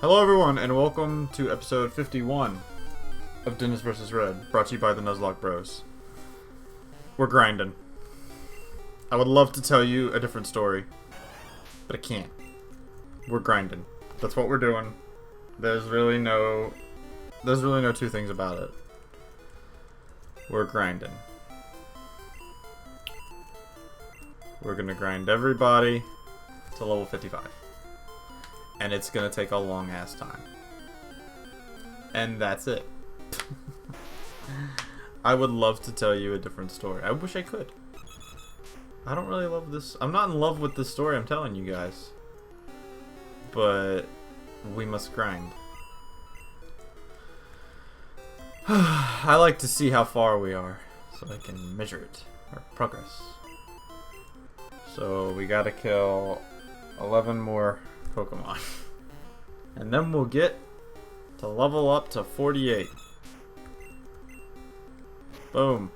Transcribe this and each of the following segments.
Hello everyone, and welcome to episode 51 of Dennis vs. Red, brought to you by the Nuzlocke Bros. We're grinding. I would love to tell you a different story, but I can't. We're grinding. That's what we're doing. There's really no two things about it. We're grinding. We're gonna grind everybody to level 55. And it's gonna take a long ass time. And that's it. I would love to tell you a different story. I wish I could. I don't really love this. I'm not in love with the story I'm telling you guys. But we must grind. I like to see how far we are so I can measure it, our progress. So we gotta kill 11 more Pokemon. And then we'll get to level up to 48. Boom.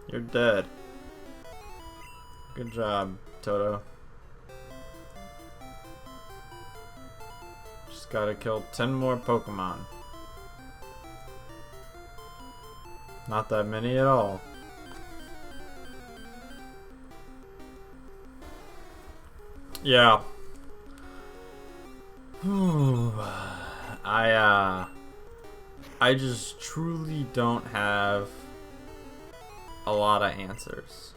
You're dead. Good job, Toto. Just gotta kill 10 more Pokemon. Not that many at all. Yeah. I just truly don't have a lot of answers.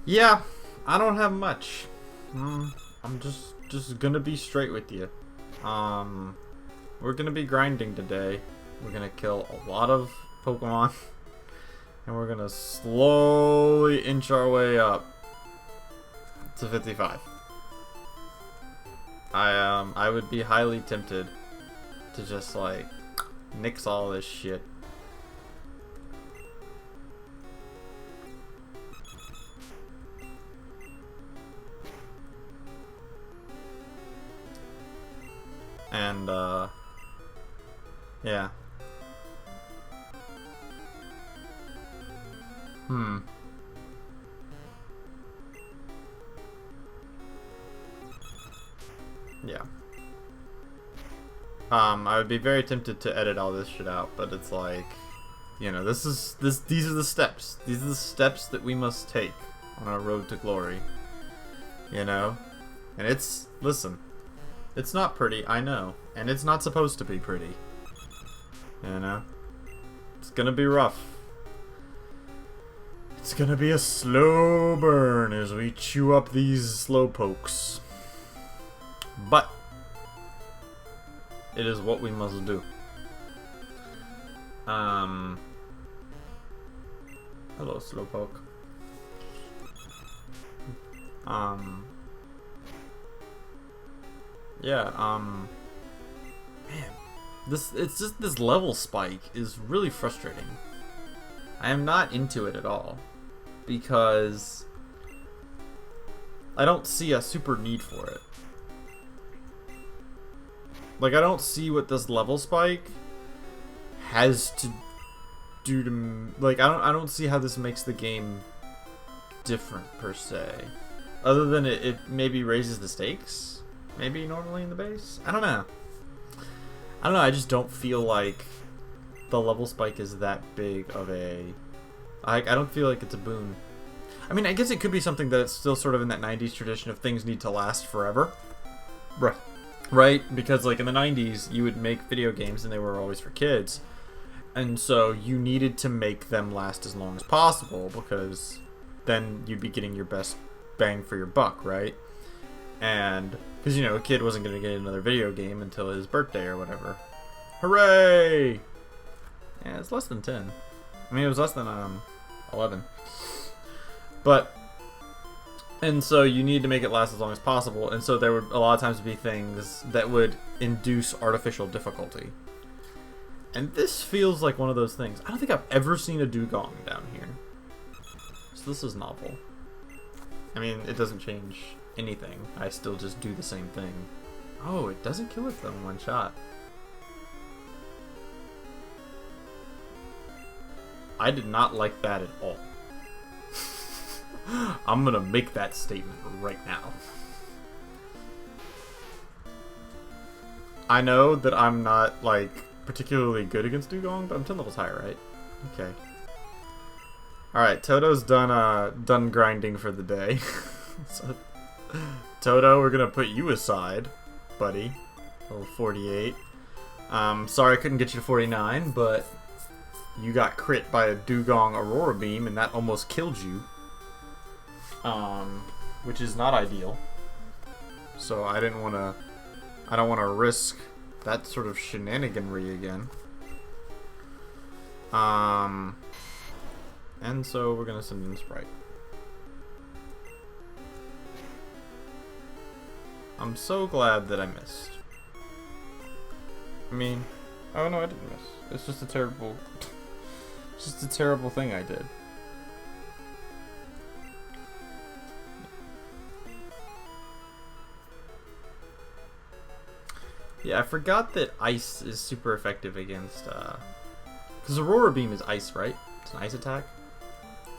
Yeah, I don't have much. I'm just gonna be straight with you. We're gonna be grinding today. We're gonna kill a lot of Pokemon, and we're gonna slowly inch our way up to 55. I would be highly tempted to just like nix all this shit. And, yeah. Yeah. I would be very tempted to edit all this shit out, but it's like, you know, these are the steps. These are the steps that we must take on our road to glory. You know? And listen. It's not pretty, I know. And it's not supposed to be pretty. You know? It's gonna be rough. It's gonna be a slow burn as we chew up these slowpokes. But it is what we must do. Hello, slowpoke. Yeah, man, this level spike is really frustrating. I am not into it at all because I don't see a super need for it. Like, I don't see what this level spike has to do to, like, I don't see how this makes the game different per se, other than it maybe raises the stakes. Maybe normally in the base? I don't know. I just don't feel like the level spike is that big of a... I don't feel like it's a boon. I mean, I guess it could be something that it's still sort of in that 90s tradition of things need to last forever. Right? Because, like, in the 90s, you would make video games and they were always for kids. And so you needed to make them last as long as possible because then you'd be getting your best bang for your buck, right? And... because, you know, a kid wasn't going to get another video game until his birthday or whatever. Hooray! Yeah, it's less than 10. I mean, it was less than 11. But, and so you need to make it last as long as possible. And so there would a lot of times be things that would induce artificial difficulty. And this feels like one of those things. I don't think I've ever seen a dugong down here. So this is novel. I mean, it doesn't change anything. I still just do the same thing. Oh, it doesn't kill it though in one shot. I did not like that at all. I'm gonna make that statement right now. I know that I'm not, like, particularly good against Dugong, but I'm 10 levels higher, right? Okay. Alright, Toto's done grinding for the day. So, Toto, we're gonna put you aside, buddy. Level 48. Sorry I couldn't get you to 49, but you got crit by a Dugong Aurora Beam, and that almost killed you. Which is not ideal. So I don't want to risk that sort of shenaniganry again. And so we're gonna send in Sprite. I'm so glad that I missed. I mean, oh no, I didn't miss. It's just a terrible, just a terrible thing I did. Yeah, I forgot that ice is super effective against, because Aurora Beam is ice, right? It's an ice attack.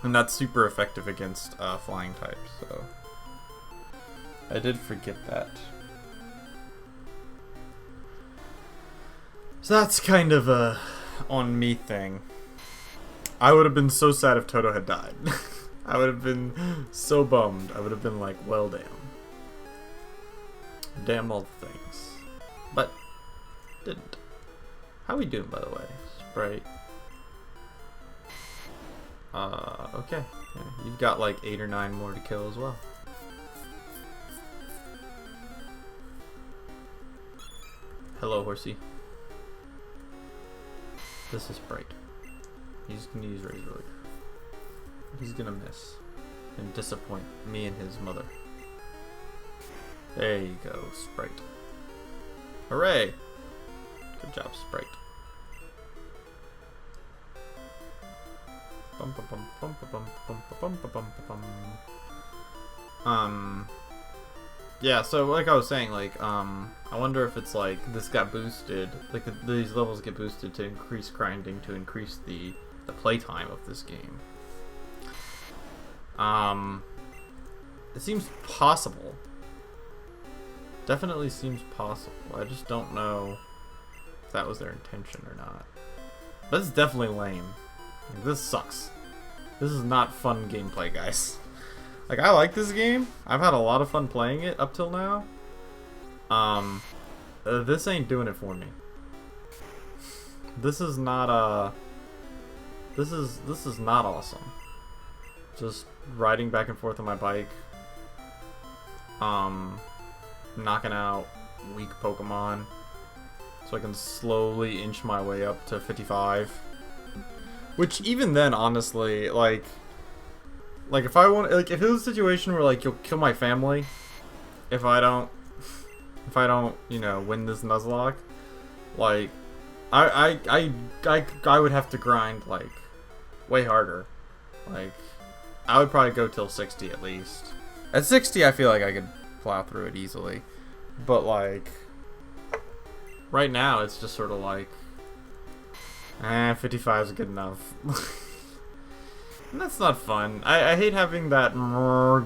And that's super effective against flying types, so I did forget that. So that's kind of a on me thing. I would have been so sad if Toto had died. I would have been so bummed. I would have been like, well, damn. Damn all the things. But didn't. How we doing, by the way? Sprite. Okay. Yeah, you've got like 8 or 9 more to kill as well. Hello, horsey. This is Sprite. He's gonna use Razor Leaf. He's gonna miss and disappoint me and his mother. There you go, Sprite. Hooray! Good job, Sprite. Bum, bum, bum, bum, bum, bum, bum, bum, bum, bum. Yeah, so like I was saying, like, I wonder if it's like this got boosted, like these levels get boosted to increase grinding, to increase the playtime of this game. It seems possible. Definitely seems possible. I just don't know if that was their intention or not. But it's definitely lame. Like, this sucks. This is not fun gameplay, guys. Like, I like this game. I've had a lot of fun playing it up till now. This ain't doing it for me. This is not this is not awesome. Just riding back and forth on my bike. Knocking out weak Pokemon so I can slowly inch my way up to 55. Which even then, honestly, like if I want, like, if it was a situation where like you'll kill my family if I don't, you know, win this Nuzlocke, like I would have to grind like way harder. Like I would probably go till 60 at least. At 60, I feel like I could plow through it easily, but like right now it's just sort of like 55 is good enough. And that's not fun. I hate having that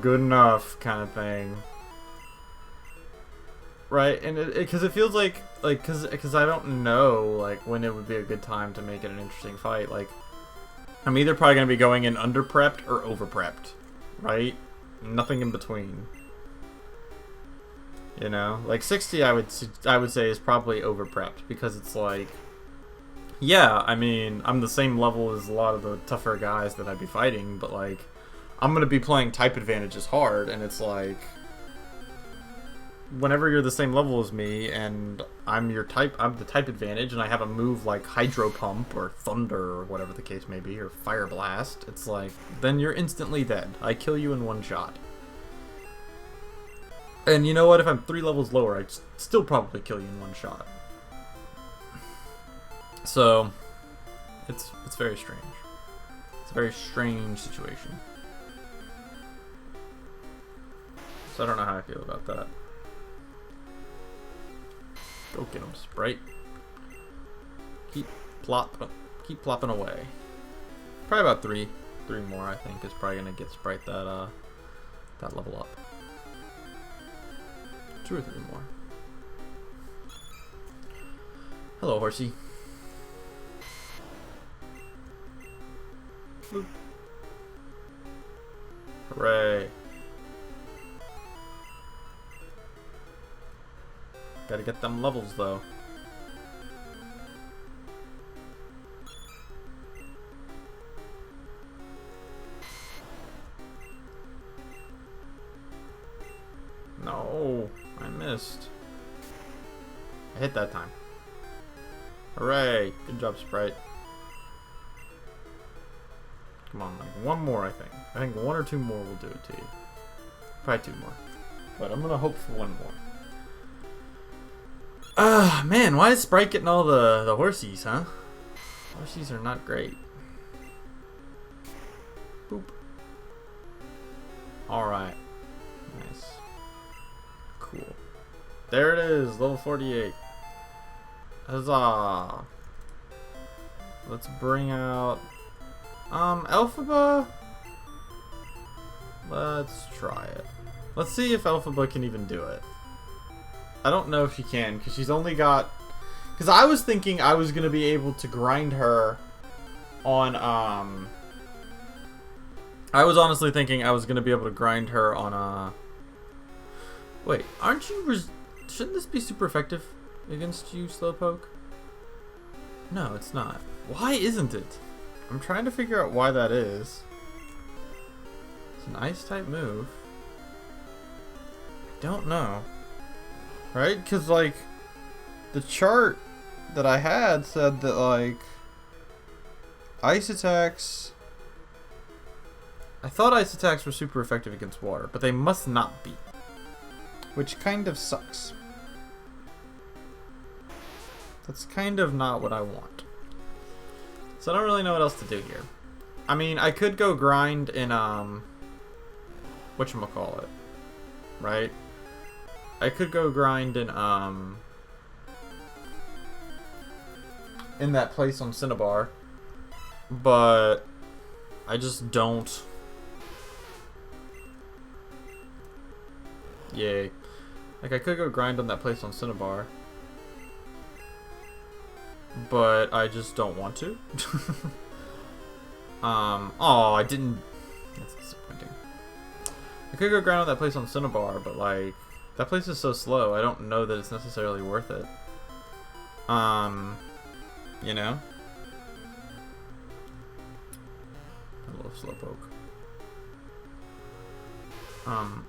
good enough kind of thing, right? And because it feels like because I don't know like when it would be a good time to make it an interesting fight. Like I'm either probably gonna be going in under prepped or over prepped, right? Nothing in between. You know, like 60, I would say is probably over prepped, because it's like, yeah, I mean, I'm the same level as a lot of the tougher guys that I'd be fighting, but like, I'm gonna be playing type advantages hard, and it's like, whenever you're the same level as me, and I'm the type advantage, and I have a move like Hydro Pump or Thunder or whatever the case may be, or Fire Blast, it's like, then you're instantly dead. I kill you in one shot. And you know what? If I'm 3 levels lower, I'd still probably kill you in one shot. So, it's very strange. It's a very strange situation. So I don't know how I feel about that. Go get him, Sprite. Keep plopping away. Probably about three more. I think is probably gonna get Sprite that level up. 2 or 3 more. Hello, horsey. Boop. Hooray. Gotta get them levels though. No, I missed. I hit that time. Hooray! Good job, Sprite. Come on, like 1 more, I think. I think 1 or 2 more will do it to you. Probably 2 more. But I'm gonna hope for 1 more. Ah, man, why is Sprite getting all the horsies, huh? Horsies are not great. Boop. Alright. Nice. Cool. There it is, level 48. Huzzah! Let's bring out Elphaba. Let's try it. Let's see if Elphaba can even do it. I don't know if she can, because she's only got... Because I was thinking I was going to be able to grind her on, I was honestly thinking I was going to be able to grind her on, Wait, aren't you... Shouldn't this be super effective against you, Slowpoke? No, it's not. Why isn't it? I'm trying to figure out why that is. It's an Ice-type move. I don't know. Right? Because, like, the chart that I had said that, like, ice attacks... I thought ice attacks were super effective against water, but they must not be. Which kind of sucks. That's kind of not what I want. So I don't really know what else to do here. I mean, I could go grind in, whatchamacallit, right? I could go grind in that place on Cinnabar, but I just don't. Yay. Like, I could go grind on that place on Cinnabar, but I just don't want to. Oh, I didn't. That's disappointing. I could go grind on that place on Cinnabar, but, like, that place is so slow, I don't know that it's necessarily worth it. You know? I love Slowpoke.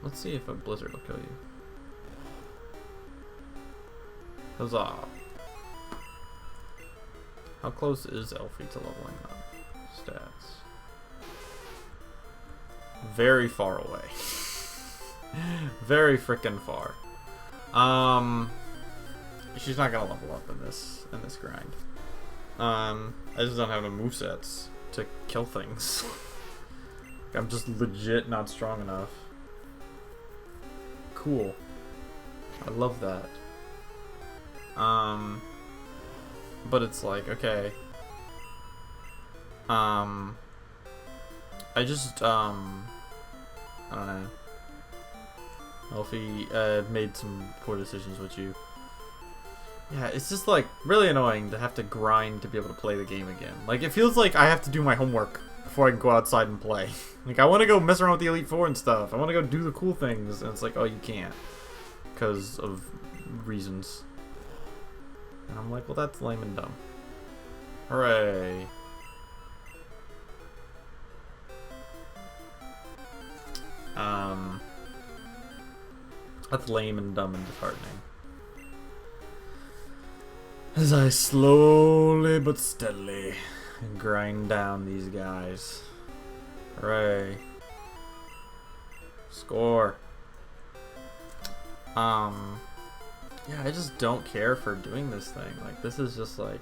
Let's see if a blizzard will kill you. Huzzah. How close is Elfie to leveling up? Stats. Very far away. Very frickin' far. She's not gonna level up in this grind. I just don't have the movesets to kill things. I'm just legit not strong enough. Cool. I love that. But it's like, okay. I just, I don't know. Elfie made some poor decisions with you. Yeah, it's just like really annoying to have to grind to be able to play the game again. Like, it feels like I have to do my homework before I can go outside and play. Like, I want to go mess around with the Elite Four and stuff. I want to go do the cool things, and it's like, oh, you can't because of reasons. And I'm like, well, that's lame and dumb. Hooray. That's lame and dumb and disheartening. As I slowly but steadily grind down these guys. Hooray. Score. Yeah, I just don't care for doing this thing. Like, this is just like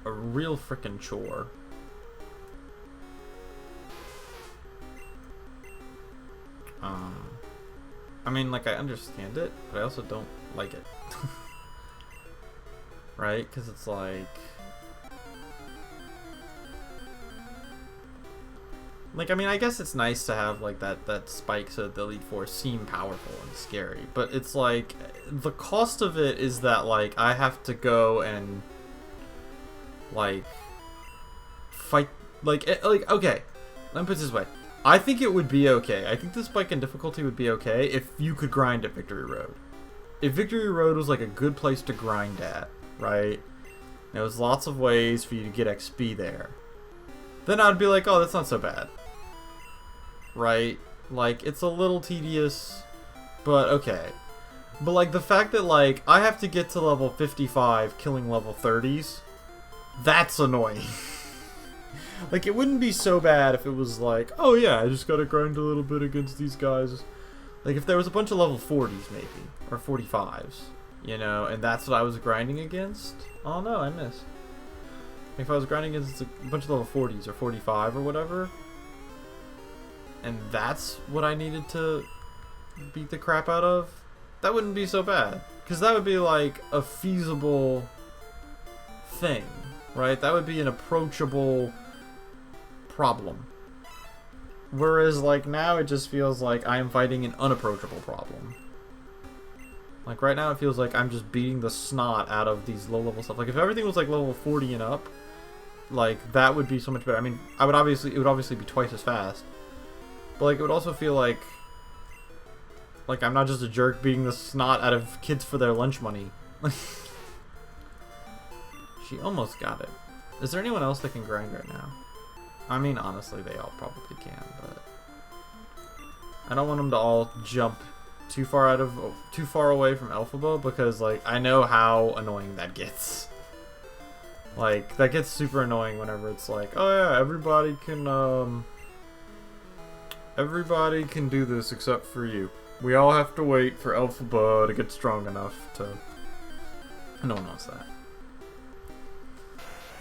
a real frickin' chore. I mean, like, I understand it, but I also don't like it. Right? Because it's like... Like, I mean, I guess it's nice to have, like, that spike so that the Elite Four seem powerful and scary. But it's like, the cost of it is that, like, I have to go and, like, fight... Like, okay, let me put it this way. I think it would be okay. I think the spike in difficulty would be okay if you could grind at Victory Road. If Victory Road was, like, a good place to grind at, right? There was lots of ways for you to get XP there. Then I'd be like, oh, that's not so bad. Right? Like, it's a little tedious, but okay. But, like, the fact that, like, I have to get to level 55 killing level 30s, that's annoying. Like, it wouldn't be so bad if it was like, oh yeah, I just gotta grind a little bit against these guys. Like, if there was a bunch of level 40s, maybe, or 45s, you know, and that's what I was grinding against. Oh no, I missed. If I was grinding against a bunch of level 40s or 45 or whatever, and that's what I needed to beat the crap out of, that wouldn't be so bad. Because that would be like a feasible thing, right? That would be an approachable problem. Whereas like now it just feels like I am fighting an unapproachable problem. Like right now it feels like I'm just beating the snot out of these low level stuff. Like if everything was like level 40 and up, like that would be so much better. I mean, it would obviously be twice as fast. But like it would also feel like I'm not just a jerk beating the snot out of kids for their lunch money. She almost got it. Is there anyone else that can grind right now? I mean, honestly, they all probably can, but I don't want them to all jump too far away from Elphaba, because like I know how annoying that gets. Like that gets super annoying whenever it's like, oh yeah, everybody can do this except for you. We all have to wait for Elphaba to get strong enough to... No one wants that.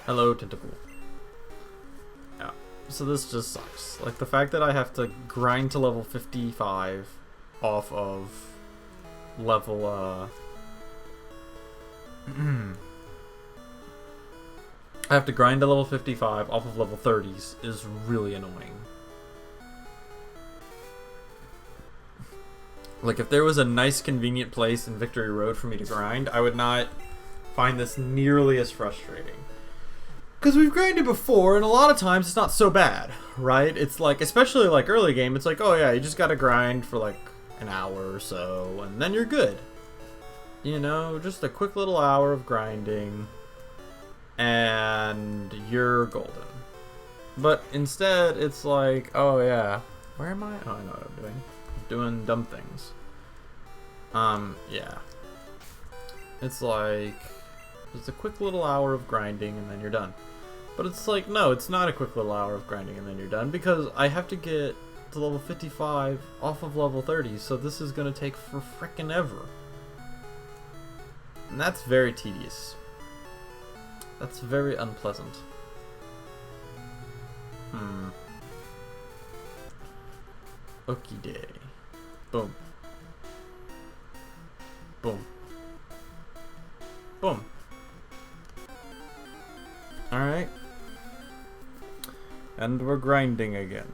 Hello, Tentacle. Yeah. So this just sucks. Like, the fact that I have to grind to level 55 off of level, I have to grind to level 55 off of level 30s is really annoying. Like, if there was a nice, convenient place in Victory Road for me to grind, I would not find this nearly as frustrating. Because we've grinded before, and a lot of times it's not so bad, right? It's like, especially like early game, it's like, oh yeah, you just gotta grind for like an hour or so, and then you're good. You know, just a quick little hour of grinding, and you're golden. But instead, it's like, oh yeah, where am I? Oh, I know what I'm doing. Doing dumb things. Yeah. It's like, it's a quick little hour of grinding and then you're done. But it's like, no, it's not a quick little hour of grinding and then you're done, because I have to get to level 55 off of level 30, so this is gonna take for frickin' ever. And that's very tedious. That's very unpleasant. Okie day. Boom. Boom. Boom. Alright. And we're grinding again.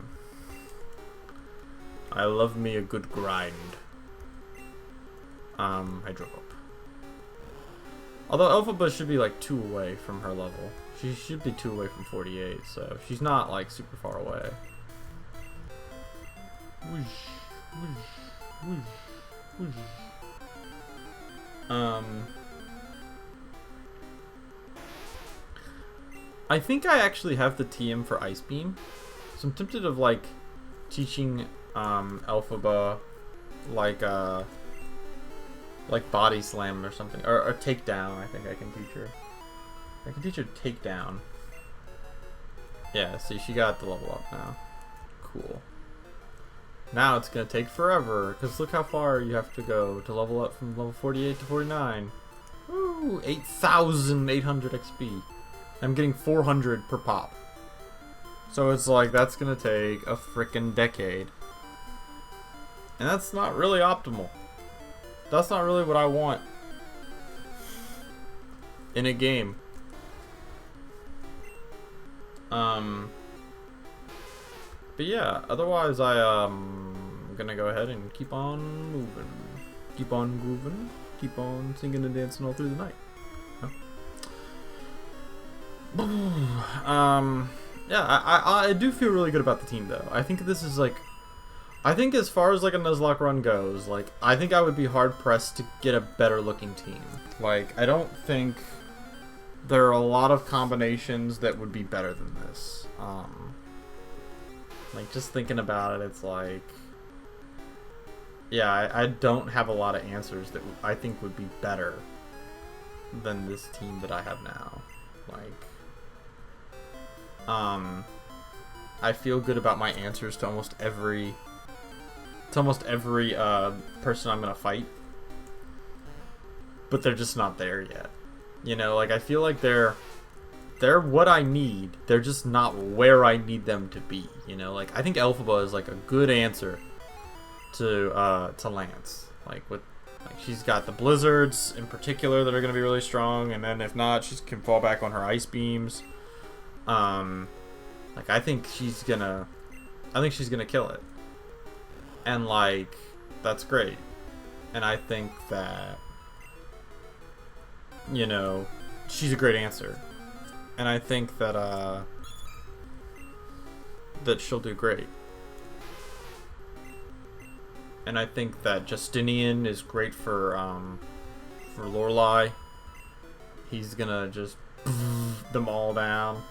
I love me a good grind. Hydro Pump. Although Elphaba should be like 2 away from her level. She should be 2 away from 48, so she's not like super far away. Whoosh, whoosh, whoosh, whoosh. I think I actually have the TM for Ice Beam, so I'm tempted of like teaching Elphaba like Body Slam or something, or Takedown. I think I can teach her. I can teach her Takedown. Yeah, see, she got the level up now. Cool. Now it's gonna take forever, because look how far you have to go to level up from level 48 to 49. Woo! 8,800 XP. I'm getting 400 per pop. So it's like, that's gonna take a frickin' decade. And that's not really optimal. That's not really what I want in a game. But yeah, otherwise I'm gonna go ahead and keep on moving. Keep on grooving. Keep on singing and dancing all through the night. Yeah, I do feel really good about the team though. I think this is like, I think as far as like a Nuzlocke run goes, like I think I would be hard pressed to get a better looking team. Like I don't think there are a lot of combinations that would be better than this. Like just thinking about it, it's like, yeah, I don't have a lot of answers that I think would be better than this team that I have now. Like, I feel good about my answers to almost every person I'm gonna fight, but they're just not there yet. You know, like I feel like they're what I need. They're just not where I need them to be. You know, like I think Elphaba is like a good answer to Lance. Like she's got the blizzards in particular that are gonna be really strong, and then if not, she can fall back on her ice beams. Like I think she's gonna kill it, and like that's great. And I think that, you know, she's a great answer, and I think that that she'll do great. And I think that Justinian is great for Lorelei. He's gonna just them all down.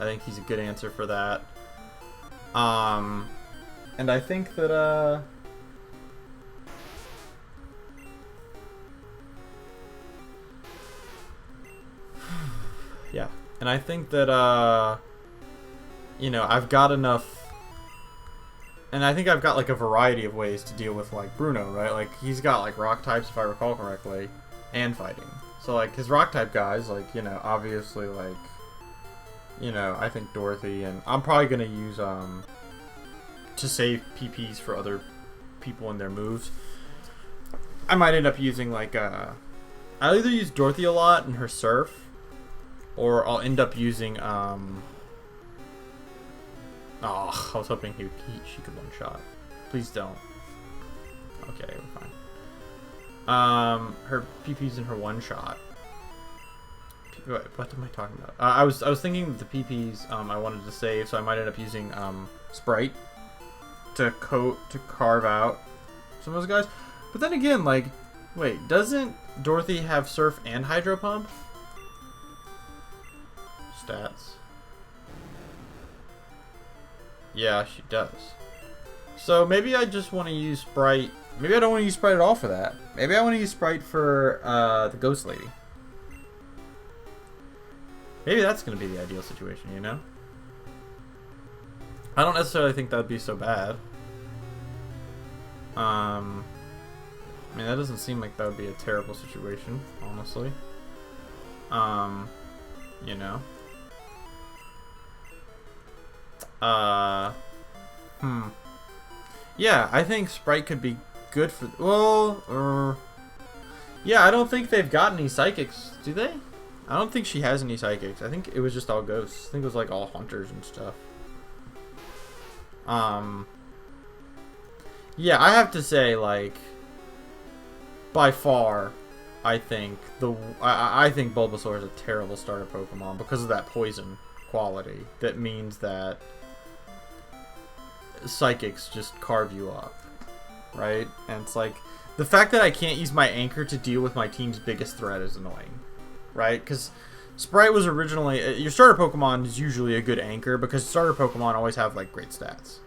I think he's a good answer for that. And I think that yeah. And I think that you know, I've got enough. And I think I've got like a variety of ways to deal with like Bruno, right? Like he's got like rock types, if I recall correctly, and fighting. So like his rock type guys, like, you know, obviously like, you know, I think Dorothy, and I'm probably gonna use to save PPs for other people in their moves. I might end up using like I'll either use Dorothy a lot in her surf, or I'll end up using oh, I was hoping she could one shot. Please don't. Okay, we're fine. Her PP's in her one shot. What am I talking about? I was thinking that the PPs I wanted to save, so I might end up using Sprite to carve out some of those guys. But then again, like, wait, doesn't Dorothy have Surf and Hydro Pump? Stats. Yeah, she does. So maybe I just want to use Sprite. Maybe I don't want to use Sprite at all for that. Maybe I want to use Sprite for the Ghost Lady. Maybe that's going to be the ideal situation, you know? I don't necessarily think that would be so bad. I mean, that doesn't seem like that would be a terrible situation, honestly. You know? Yeah, I think Sprite could be good for... Well, yeah, I don't think they've got any psychics, do they? I don't think she has any psychics. I think it was just all ghosts. I think it was like all hunters and stuff. Yeah, I have to say, like, by far, I think I think Bulbasaur is a terrible starter Pokemon because of that poison quality. That means that psychics just carve you up, right? And it's like the fact that I can't use my anchor to deal with my team's biggest threat is annoying, right? Because Sprite was originally your starter Pokemon is usually a good anchor because starter Pokemon always have like great stats,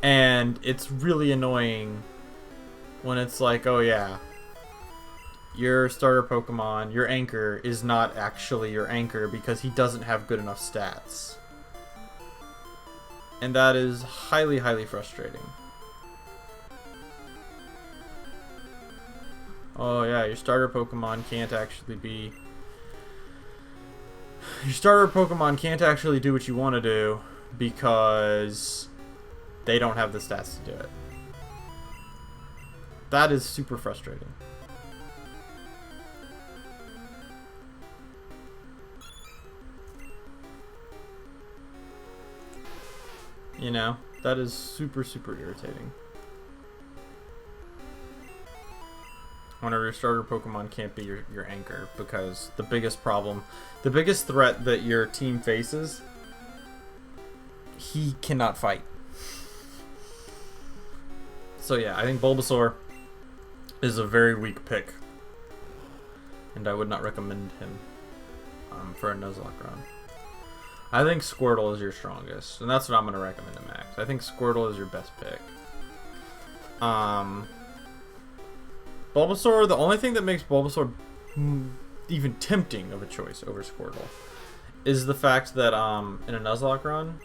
and it's really annoying when it's like, oh yeah, your starter Pokemon, your anchor is not actually your anchor because he doesn't have good enough stats. And that is highly, highly frustrating. Oh yeah, your starter Pokemon can't actually be... Your starter Pokemon can't actually do what you want to do because they don't have the stats to do it. That is super frustrating. You know, that is super, super irritating. Whenever your starter Pokemon can't be your anchor, because the biggest problem, the biggest threat that your team faces, he cannot fight. So yeah, I think Bulbasaur is a very weak pick, and I would not recommend him for a Nuzlocke run. I think Squirtle is your strongest, and that's what I'm going to recommend to Max. I think Squirtle is your best pick. Bulbasaur, the only thing that makes Bulbasaur even tempting of a choice over Squirtle is the fact that in a Nuzlocke run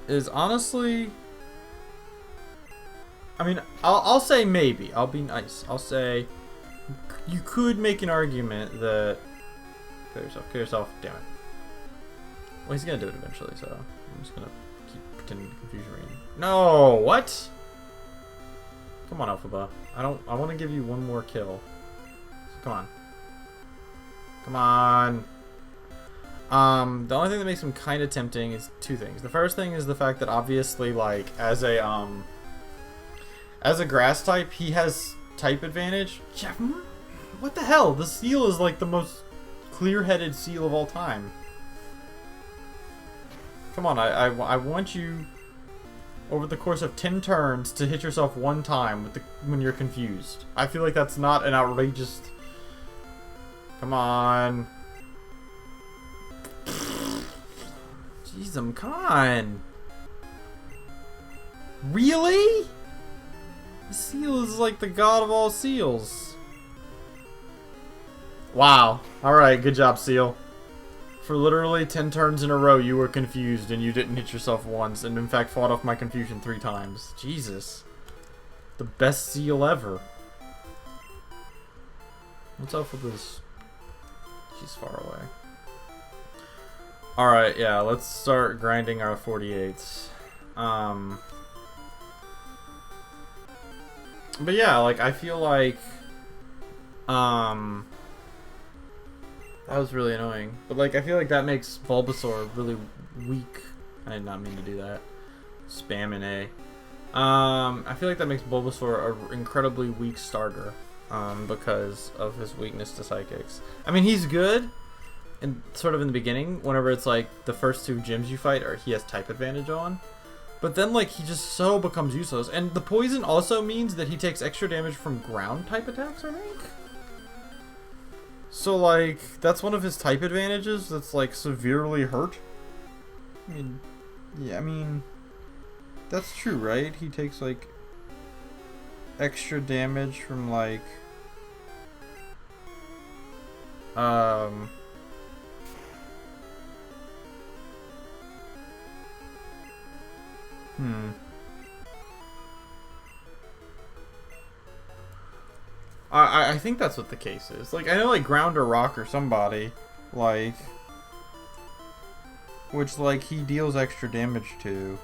is honestly, I mean, I'll say maybe. I'll be nice. I'll say you could make an argument that kill yourself, damn it. Well, he's gonna do it eventually, so I'm just gonna keep pretending to confuse Rain. No, what? Come on, Alphaba. I want to give you one more kill. So come on. Come on. The only thing that makes him kind of tempting is two things. The first thing is the fact that obviously, like, as a grass type, he has type advantage. What the hell? The seal is like the most clear-headed seal of all time. Come on, I want you over the course of 10 turns to hit yourself one time with when you're confused. I feel like that's not an outrageous... Come on. Jeez, come on. Really? The seal is like the god of all seals. Wow. Alright, good job, Seal. For literally 10 turns in a row, you were confused and you didn't hit yourself once, and in fact fought off my confusion 3 times. Jesus. The best Seal ever. What's up with this? She's far away. Alright, yeah, let's start grinding our 48s. But yeah, like, I feel like, that was really annoying. But, like, I feel like that makes Bulbasaur really weak. I did not mean to do that. Spam an A. I feel like that makes Bulbasaur an incredibly weak starter, because of his weakness to Psychics. I mean, he's good, and sort of in the beginning, whenever it's, like, the first 2 gyms you fight, or he has type advantage on. But then, like, he just so becomes useless. And the poison also means that he takes extra damage from ground-type attacks, I think? So, like, that's one of his type advantages that's, like, severely hurt. I mean, yeah, I mean, that's true, right? He takes, like, extra damage from, like, I think that's what the case is. Like, I know, like, Ground or Rock or somebody, like, which, like, he deals extra damage to,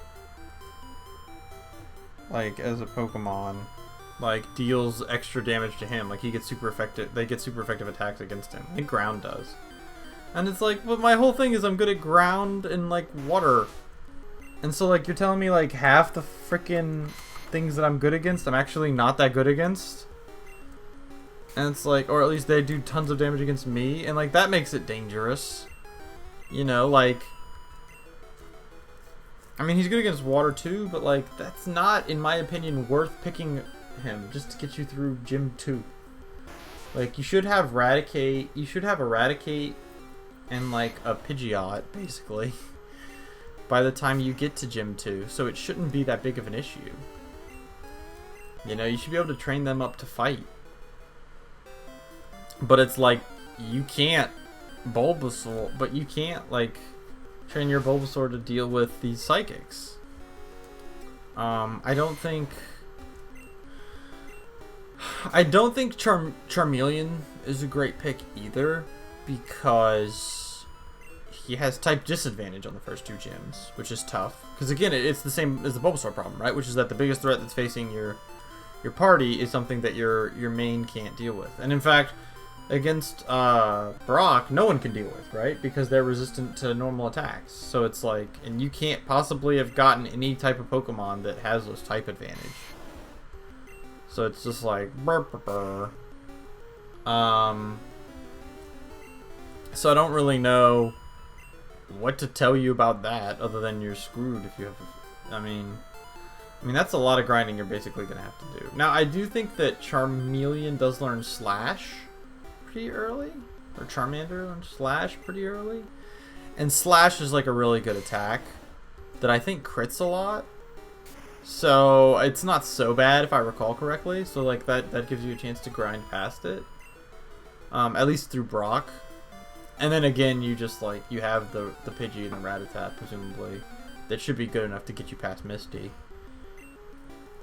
like, as a Pokemon, like, deals extra damage to him. Like, he gets super effective, they get super effective attacks against him. I think Ground does. And it's like, but my whole thing is I'm good at Ground and, like, Water. And so, like, you're telling me, like, half the freaking things that I'm good against, I'm actually not that good against? And it's like, or at least they do tons of damage against me, and, like, that makes it dangerous. You know, like, I mean, he's good against Water too, but, like, that's not, in my opinion, worth picking him just to get you through Gym 2. Like, you should have Eradicate and, like, a Pidgeot, basically, by the time you get to Gym 2, so it shouldn't be that big of an issue. You know, you should be able to train them up to fight. But it's like, you can't Bulbasaur, but you can't, like, train your Bulbasaur to deal with these Psychics. I don't think Charmeleon is a great pick either, because he has type disadvantage on the first 2 gyms, which is tough. Because again, it's the same as the Bulbasaur problem, right? Which is that the biggest threat that's facing your your party is something that your main can't deal with. And in fact, against Brock, no one can deal with, right? Because they're resistant to normal attacks. So it's like, and you can't possibly have gotten any type of Pokemon that has this type advantage. So it's just like, burr, burr, burr. So I don't really know what to tell you about that, other than you're screwed if you have. I mean, that's a lot of grinding you're basically gonna have to do. Now, I do think that Charmeleon does learn Slash pretty early, or Charmander learns Slash pretty early, and Slash is like a really good attack that I think crits a lot. So it's not so bad if I recall correctly. So like that gives you a chance to grind past it, at least through Brock. And then again, you just like, you have the Pidgey and the Rattata, presumably, that should be good enough to get you past Misty.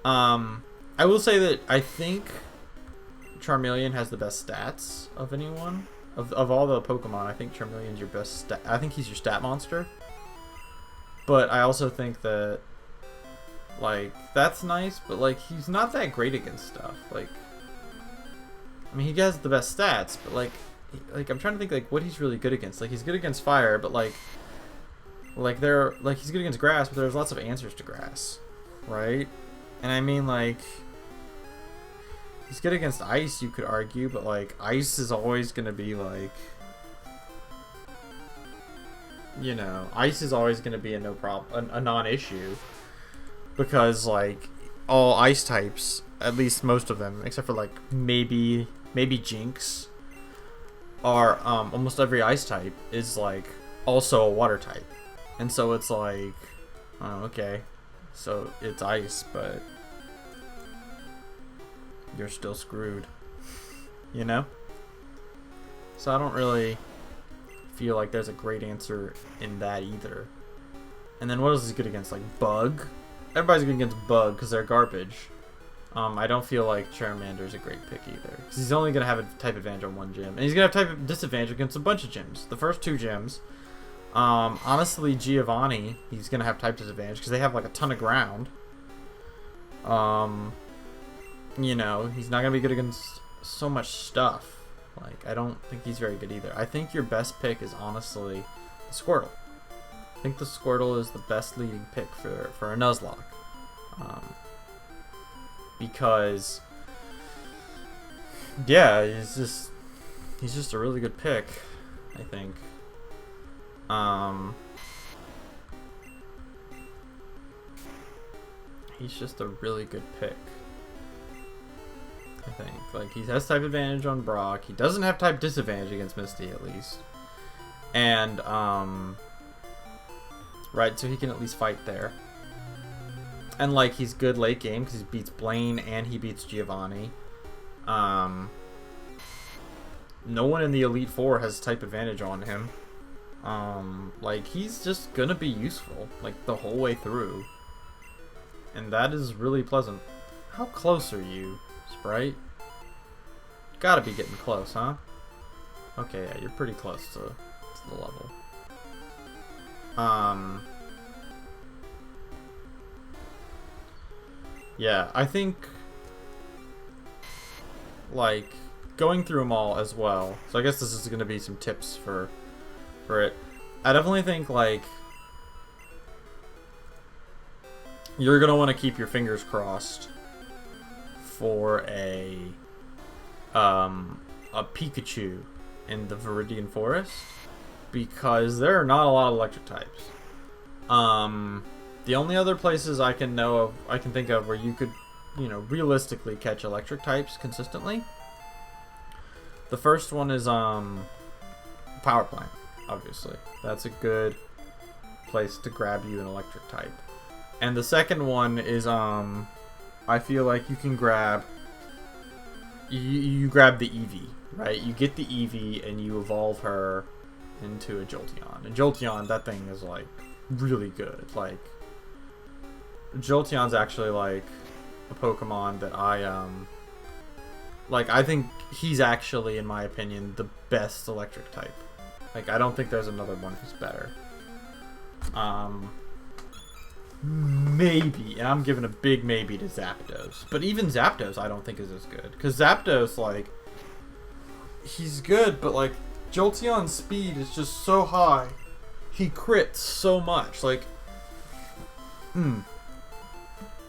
I will say that I think Charmeleon has the best stats of anyone. Of all the Pokemon, I think Charmeleon's your best stat. I think he's your stat monster. But I also think that, like, that's nice, but like, he's not that great against stuff. Like, I mean, he has the best stats, but like I'm trying to think like what he's really good against. Like, he's good against fire, but like he's good against grass, but there's lots of answers to grass, right? And I mean, like, he's good against ice, you could argue, but like ice is always gonna be like, you know, ice is always gonna be a non-issue, because like all ice types, at least most of them, except for like maybe Jinx, are almost every ice type is like also a water type. And so it's like, oh, okay, so it's ice, but you're still screwed, you know? So I don't really feel like there's a great answer in that either. And then what else is he good against? Like Bug? Everybody's good against Bug because they're garbage. I don't feel like Charmander's a great pick either, because he's only going to have a type advantage on one gym, and he's going to have type disadvantage against a bunch of gyms. The first two gyms, honestly, Giovanni, he's going to have type disadvantage because they have like a ton of ground. You know, he's not going to be good against so much stuff. Like, I don't think he's very good either. I think your best pick is honestly the Squirtle. I think the Squirtle is the best leading pick for a Nuzlocke. Because, yeah, he's just a really good pick, I think. He's just a really good pick, I think. Like, he has type advantage on Brock. He doesn't have type disadvantage against Misty, at least. And, right, so he can at least fight there. And, like, he's good late game because he beats Blaine and he beats Giovanni. No one in the Elite Four has type advantage on him. Like, he's just gonna be useful, like, the whole way through. And that is really pleasant. How close are you, Sprite? Gotta be getting close, huh? Okay, yeah, you're pretty close to the level. Yeah, I think, like, going through them all as well. So I guess this is going to be some tips for it. I definitely think, like, you're going to want to keep your fingers crossed for a Pikachu in the Viridian Forest, because there are not a lot of electric types. The only other places I can think of where you could, you know, realistically catch electric types consistently. The first one is Power Plant, obviously. That's a good place to grab you an electric type. And the second one is I feel like you can grab you grab the Eevee, right? You get the Eevee and you evolve her into a Jolteon. And Jolteon, that thing is like really good. Like, Jolteon's actually like a Pokemon that I think he's actually, in my opinion, the best electric type. Like, I don't think there's another one who's better. maybe, and I'm giving a big maybe to Zapdos. But even Zapdos I don't think is as good. Because Zapdos, like, he's good, but, like, Jolteon's speed is just so high. He crits so much. Like,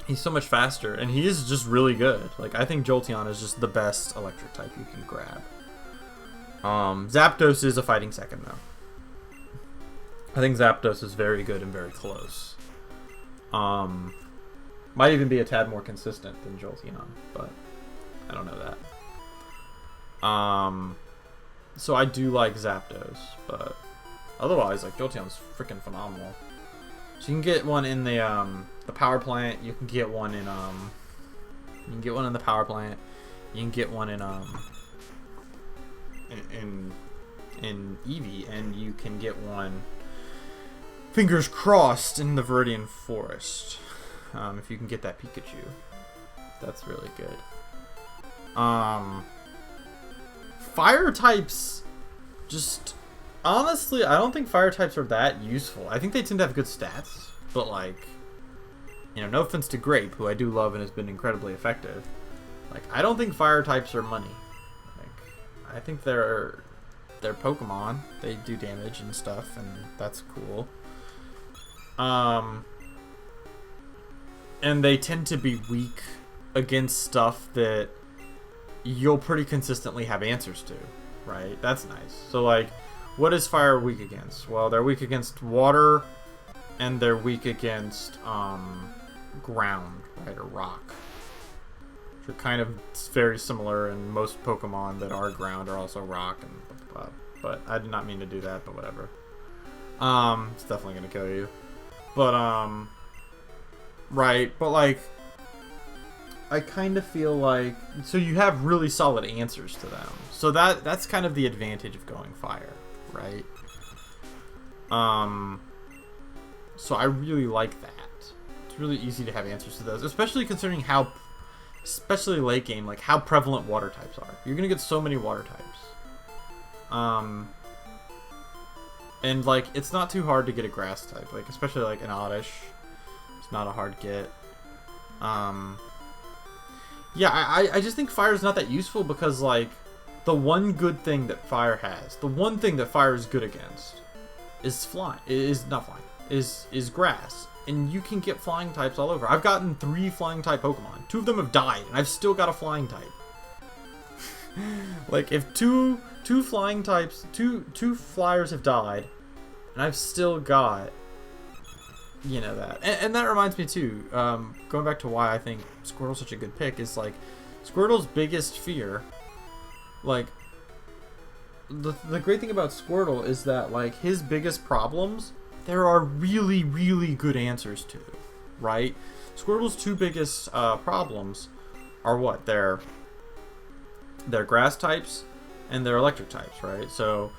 he's so much faster, and he is just really good. Like, I think Jolteon is just the best electric type you can grab. Zapdos is a fighting second, though. I think Zapdos is very good and very close. Might even be a tad more consistent than Jolteon, but I don't know that. So I do like Zapdos, but otherwise, like, Jolteon's freaking phenomenal. So you can get one in the power plant. You can get one in the power plant. You can get one in Eevee, and you can get one, fingers crossed, in the Viridian Forest. If you can get that Pikachu, that's really good. Fire types, just honestly, I don't think fire types are that useful. I think they tend to have good stats, but, like, you know, no offense to Grape, who I do love and has been incredibly effective. Like, I don't think fire types are money. Like, I think they're Pokemon. They do damage and stuff, and that's cool. And they tend to be weak against stuff that you'll pretty consistently have answers to, right? That's nice. So, like, what is fire weak against? Well, they're weak against water, and they're weak against ground, right, or rock. Which are kind of very similar, and most Pokemon that are ground are also rock, and blah, blah, blah. But I did not mean to do that, but whatever. It's definitely gonna kill you. But right, but, like, I kind of feel like, so you have really solid answers to them. So that's kind of the advantage of going fire, right? So I really like that. It's really easy to have answers to those, especially considering how, especially late game, like, how prevalent water types are. You're gonna get so many water types. And, like, it's not too hard to get a grass type, like, especially, like, an Oddish. It's not a hard get. Yeah, I just think fire is not that useful because, like, the one good thing that fire has, the one thing that fire is good against, is flying. Is not flying. Is grass. And you can get flying types all over. I've gotten 3 flying type Pokemon. 2 of them have died, and I've still got a flying type. Like, if two flying types, two flyers have died, and I've still got, you know, that. And that reminds me too, going back to why I think Squirtle's such a good pick, is, like, Squirtle's biggest fear, like, the great thing about Squirtle is that, like, his biggest problems, there are really, really good answers to, right? Squirtle's 2 biggest problems are what? They're grass types and they're electric types, right? So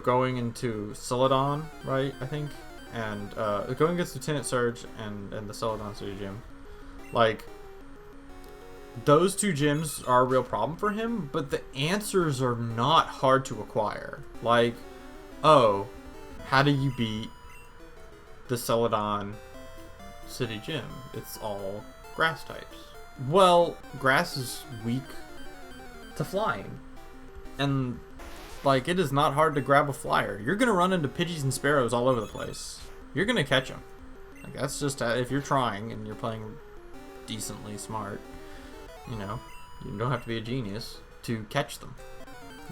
going into Celadon, right, I think, and going against Lieutenant Surge and the Celadon City Gym, like, those 2 gyms are a real problem for him, but the answers are not hard to acquire. Like, oh, how do you beat the Celadon City Gym? It's all grass types. Well, grass is weak to flying, and, like, it is not hard to grab a flyer. You're gonna run into Pidgeys and Sparrows all over the place. You're gonna catch them. Like, that's just, if you're trying and you're playing decently smart, you know, you don't have to be a genius to catch them.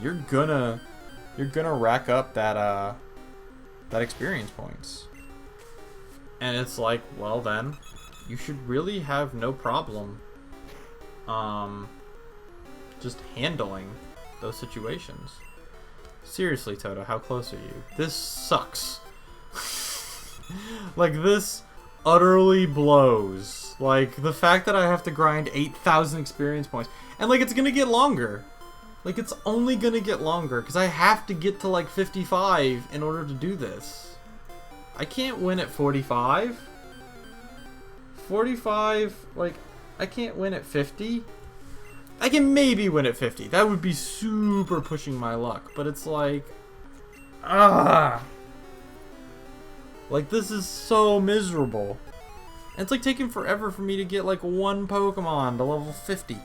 You're gonna rack up that experience points. And it's like, well, then you should really have no problem just handling those situations. Seriously, Toto, how close are you? This sucks. Like, this utterly blows. Like, the fact that I have to grind 8,000 experience points, and, like, it's gonna get longer. Like, it's only gonna get longer because I have to get to, like, 55 in order to do this. I can't win at 45. 45, like, I can't win at 50. I can maybe win at 50. That would be super pushing my luck, but it's like, like, this is so miserable. It's like taking forever for me to get like one Pokemon to level 50.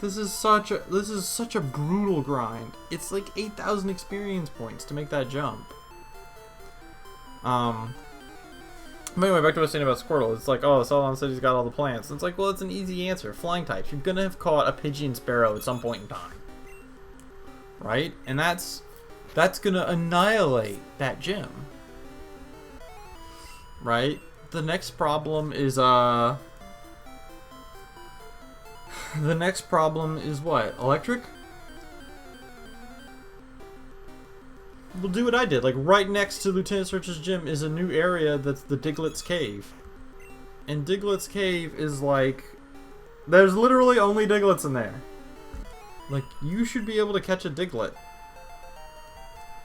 This is such a brutal grind. It's like 8,000 experience points to make that jump. But anyway, back to what I was saying about Squirtle. It's like, oh, Celadon City's got all the plants. And it's like, well, it's an easy answer. Flying types. You're gonna have caught a Pidgey Sparrow at some point in time. Right? And that's gonna annihilate that gym. Right? The next problem is, the next problem is what? Electric? We'll do what I did. Like, right next to Lieutenant Search's gym is a new area that's the Diglett's Cave. And Diglett's Cave is like... There's literally only Diglets in there. Like, you should be able to catch a Diglett.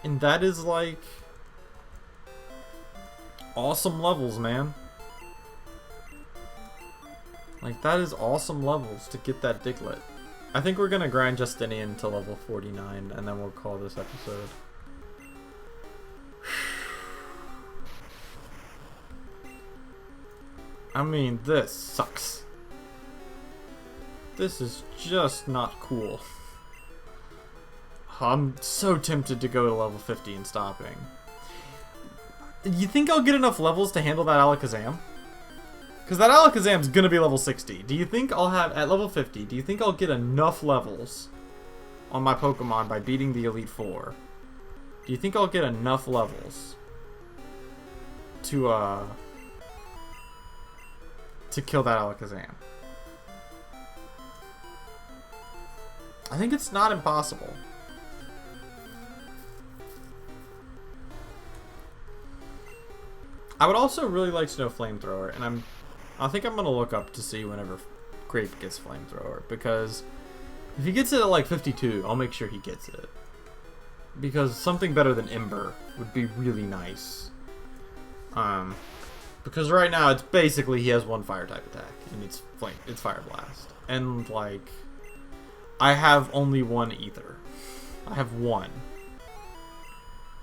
And that is like... awesome levels, man. Like, that is awesome levels to get that Diglett. I think we're gonna grind Justinian to level 49, and then we'll call this episode. I mean, this sucks. This is just not cool. I'm so tempted to go to level 50 and stopping. You think I'll get enough levels to handle that Alakazam? Because that Alakazam's gonna be level 60. Do you think I'll have, at level 50, do you think I'll get enough levels on my Pokemon by beating the Elite Four? Do you think I'll get enough levels to kill that Alakazam? I think it's not impossible. I would also really like to know Flamethrower, and I think I'm gonna look up to see whenever Grape gets Flamethrower, because if he gets it at like 52, I'll make sure he gets it. Because something better than Ember would be really nice. Because right now it's basically he has one fire type attack, and it's Fire Blast, and like I have only one Ether. I have one.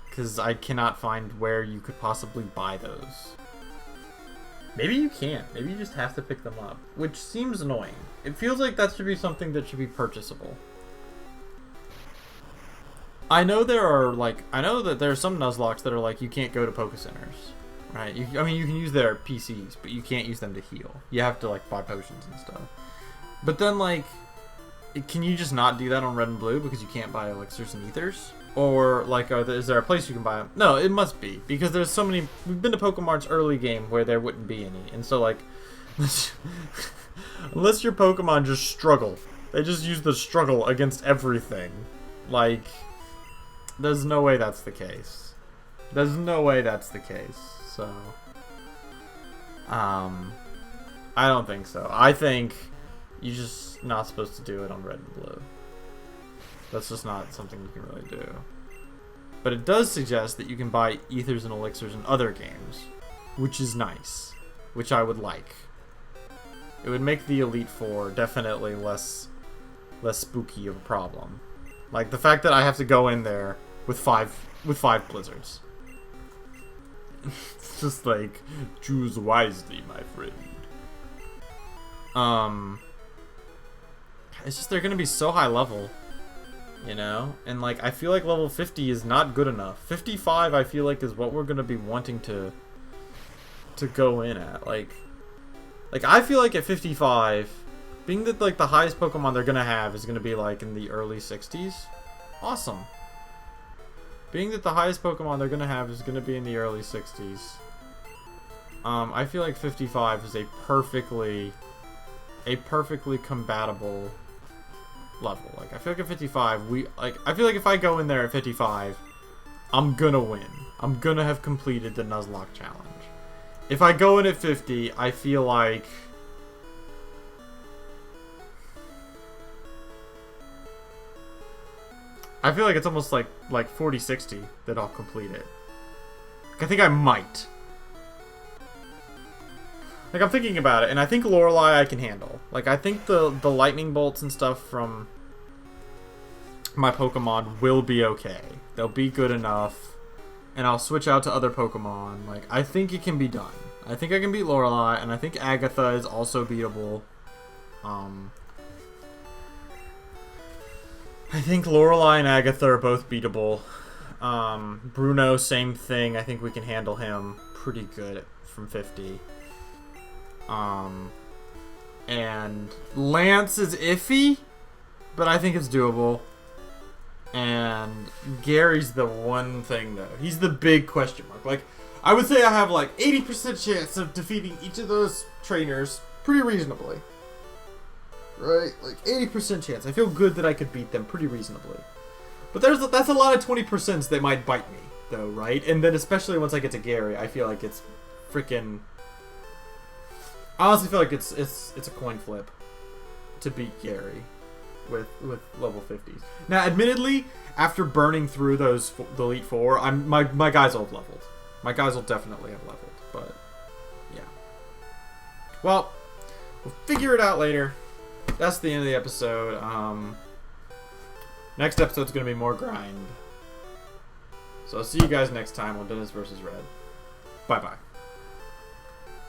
Because I cannot find where you could possibly buy those. Maybe you can't. Maybe you just have to pick them up. Which seems annoying. It feels like that should be something that should be purchasable. I know there are some Nuzlocks that are like, you can't go to Poké Centers. Right? I mean, you can use their PCs, but you can't use them to heal. You have to like buy potions and stuff. But then like, can you just not do that on Red and Blue because you can't buy elixirs and ethers? Or, like, is there a place you can buy them? No, it must be. Because there's so many... We've been to Pokemon's early game where there wouldn't be any. And so, like... unless your Pokemon just struggle. They just use the struggle against everything. Like... There's no way that's the case. There's no way that's the case. So... I don't think so. I think you're just not supposed to do it on Red and Blue. That's just not something you can really do. But it does suggest that you can buy ethers and elixirs in other games, which is nice, which I would like. It would make the Elite Four definitely less spooky of a problem. Like the fact that I have to go in there with five blizzards. It's just like, choose wisely, my friend. It's just they're gonna be so high level. You know? And, like, I feel like level 50 is not good enough. 55, I feel like, is what we're going to be wanting to go in at. Like, I feel like at 55, being that, like, the highest Pokemon they're going to have is going to be, like, in the early 60s. Awesome. Being that the highest Pokemon they're going to have is going to be in the early 60s. I feel like 55 is a perfectly compatible level. Like, I feel like at 55, I feel like if I go in there at 55, I'm gonna win. I'm gonna have completed the Nuzlocke challenge. If I go in at 50, I feel like... it's almost like 40-60 that I'll complete it. I think I might. Like, I'm thinking about it, and I think Lorelei I can handle. Like, I think the lightning bolts and stuff from my Pokemon will be okay. They'll be good enough, and I'll switch out to other Pokemon. Like, I think it can be done. I think I can beat Lorelei, and I think Agatha is also beatable. I think Lorelei and Agatha are both beatable. Bruno, same thing. I think we can handle him pretty good from 50. And Lance is iffy, but I think it's doable. And Gary's the one thing, though. He's the big question mark. Like, I would say I have like 80% chance of defeating each of those trainers pretty reasonably. Right? Like 80% chance. I feel good that I could beat them pretty reasonably. But that's a lot of 20% that might bite me, though, right? And then especially once I get to Gary, I feel like it's freaking... I honestly feel like it's a coin flip to beat Gary with level 50s. Now, admittedly, after burning through the Elite Four, my guys will have leveled. My guys will definitely have leveled, but yeah. Well, we'll figure it out later. That's the end of the episode. Next episode's gonna be more grind. So I'll see you guys next time on Dennis vs. Red. Bye bye.